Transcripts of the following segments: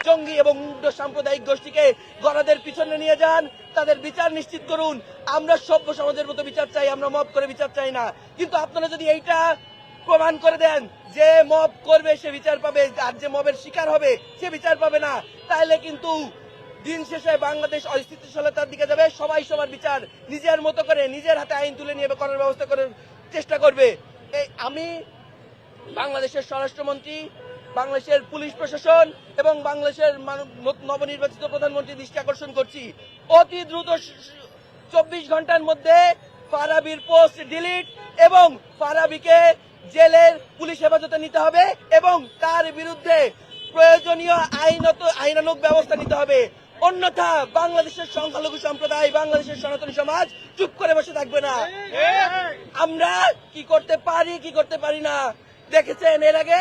জঙ্গি এবং উগ্র সাম্প্রদায়িক গোষ্ঠীকে গণাদের পিছনে নিয়ে যান, তাদের বিচার নিশ্চিত করুন। আমরা সভ্য সমাজের মতো বিচার চাই, আমরা মব করে বিচার চাই না। কিন্তু আপনারা যদি এইটা প্রমাণ করে দেন যে মব করবে সে বিচার পাবে, আর যে মবের শিকার হবে সে বিচার পাবে না, তাহলে কিন্তু দিন শেষে বাংলাদেশ অস্থিতিশীলতার দিকে যাবে। সবাই সবার বিচার নিজের মতো করে নিজের হাতে আইন তুলে নিয়ে করার ব্যবস্থা করার চেষ্টা করবে। আমি বাংলাদেশের স্বরাষ্ট্রমন্ত্রী, বাংলাদেশের পুলিশ প্রশাসন এবং বাংলাদেশের নবনির্বাচিত প্রধানমন্ত্রী দৃষ্টি আকর্ষণ করছি, অতি দ্রুত 24 ঘন্টার মধ্যে ফারাবীর পোস্ট ডিলিট এবং ফারাবীকে জেলের পুলিশ হেফাজতে নিতে হবে এবং তার বিরুদ্ধে প্রয়োজনীয় আইনানুগ ব্যবস্থা নিতে হবে। অন্যথা বাংলাদেশের সংখ্যালঘু সম্প্রদায়, বাংলাদেশের সনাতনী সমাজ চুপ করে বসে থাকবে না। আমরা কি করতে পারি কি করতে পারি না দেখেছেন, এর আগে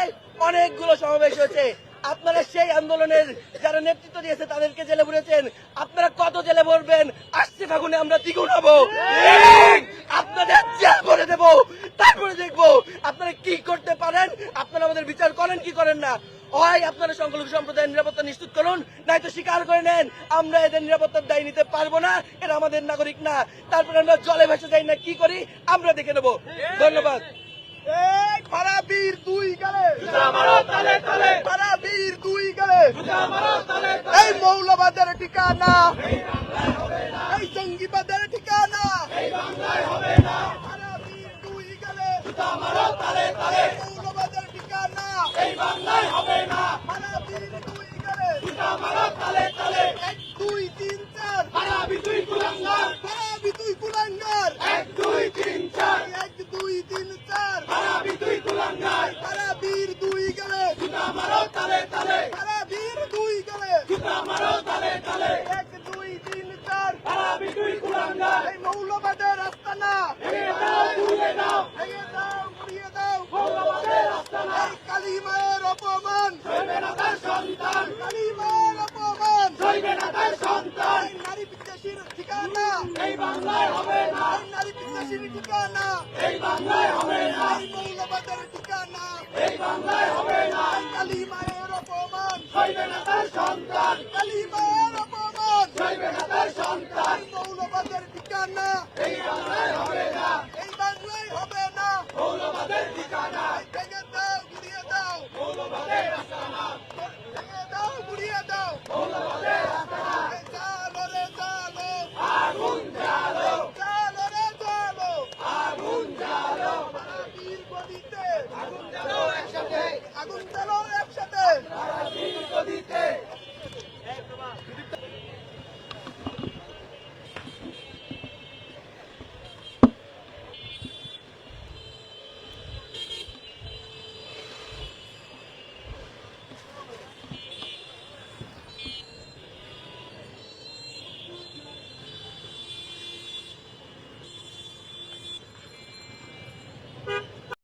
অনেকগুলো সমাবেশ হয়েছে। আপনারা সেই আন্দোলনের যারা নেতৃত্ব দিয়েছে তাদেরকে জেলে ভরেছেন, আপনারা কত জেলে ভরবেন? আসছে ফাগুনে আমরা দ্বিগুণ হবো, আপনাদের জেল ভরে দেবো, তারপরে দেখবো আপনারা কি করতে পারেন। আপনারা আমাদের বিচার করেন কি করেন না। হয় আপনারা সংখ্যালঘু সম্প্রদায়ের নিরাপত্তা নিশ্চিত করুন, নয়তো স্বীকার করে নেন আমরা এদের নিরাপত্তার দায় নিতে পারবো না, এরা আমাদের নাগরিক না। তারপরে আমরা জলে ভেসে যাই না কি করি আমরা দেখে নেবো। ধন্যবাদ। ফারাবীর দুই গেলে ফারাবীর দুই গেলে এই মৌলবাদের ঠিকানা, এই জঙ্গিবাদের ঠিকানা ফারাবীর দুই গেলে মৌলবাদের ঠিকানা ফারাবীর দুই গেলে